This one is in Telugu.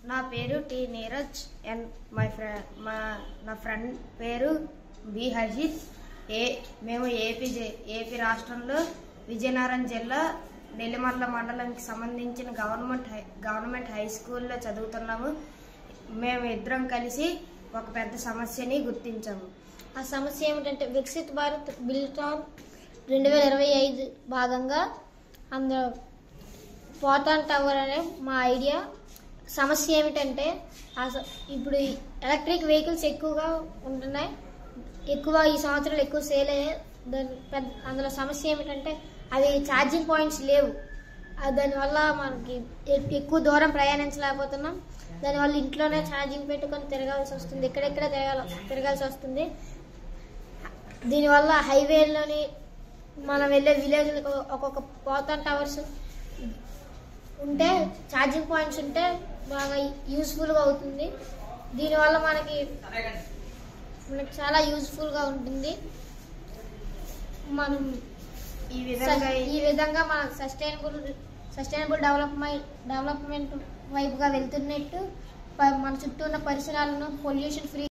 నా పేరు టి నీరజ్ అండ్ నా ఫ్రెండ్ పేరు బి హర్షిత్. మేము ఏపీ రాష్ట్రంలో విజయనగరం జిల్లా నెల్లిమర్ల మండలానికి సంబంధించిన గవర్నమెంట్ హై స్కూల్లో చదువుతున్నాము. మేము ఇద్దరం కలిసి ఒక పెద్ద సమస్యని గుర్తించాము. ఆ సమస్య ఏమిటంటే వికసిత్ భారత్ బిల్టాన్ 2025 భాగంగా అందులో పోతాన్ టవర్ అనే మా ఐడియా. సమస్య ఏమిటంటే ఇప్పుడు ఎలక్ట్రిక్ వెహికల్స్ ఎక్కువగా ఉంటున్నాయి, ఈ సంవత్సరాలు ఎక్కువ సేల్ అయ్యాయి. అందులో సమస్య ఏమిటంటే అవి ఛార్జింగ్ పాయింట్స్ లేవు. దానివల్ల మనకి ఎక్కువ దూరం ప్రయాణించలేకపోతున్నాం. దానివల్ల ఇంట్లోనే ఛార్జింగ్ పెట్టుకొని తిరగాల్సి వస్తుంది, ఎక్కడెక్కడ తిరగాల్సి వస్తుంది. దీనివల్ల హైవేలోని మనం వెళ్ళే విలేజ్లకు ఒక్కొక్క పోతాన్ టవర్స్ ఉంటే, ఛార్జింగ్ పాయింట్స్ ఉంటే బాగా యూస్ఫుల్గా అవుతుంది. దీనివల్ల మనకి చాలా యూస్ఫుల్గా ఉంటుంది. మనం ఈ విధంగా మన సస్టైనబుల్ డెవలప్మెంట్ వైపుగా వెళ్తున్నట్టు మన చుట్టూ ఉన్న పరిసరాలను పొల్యూషన్ ఫ్రీ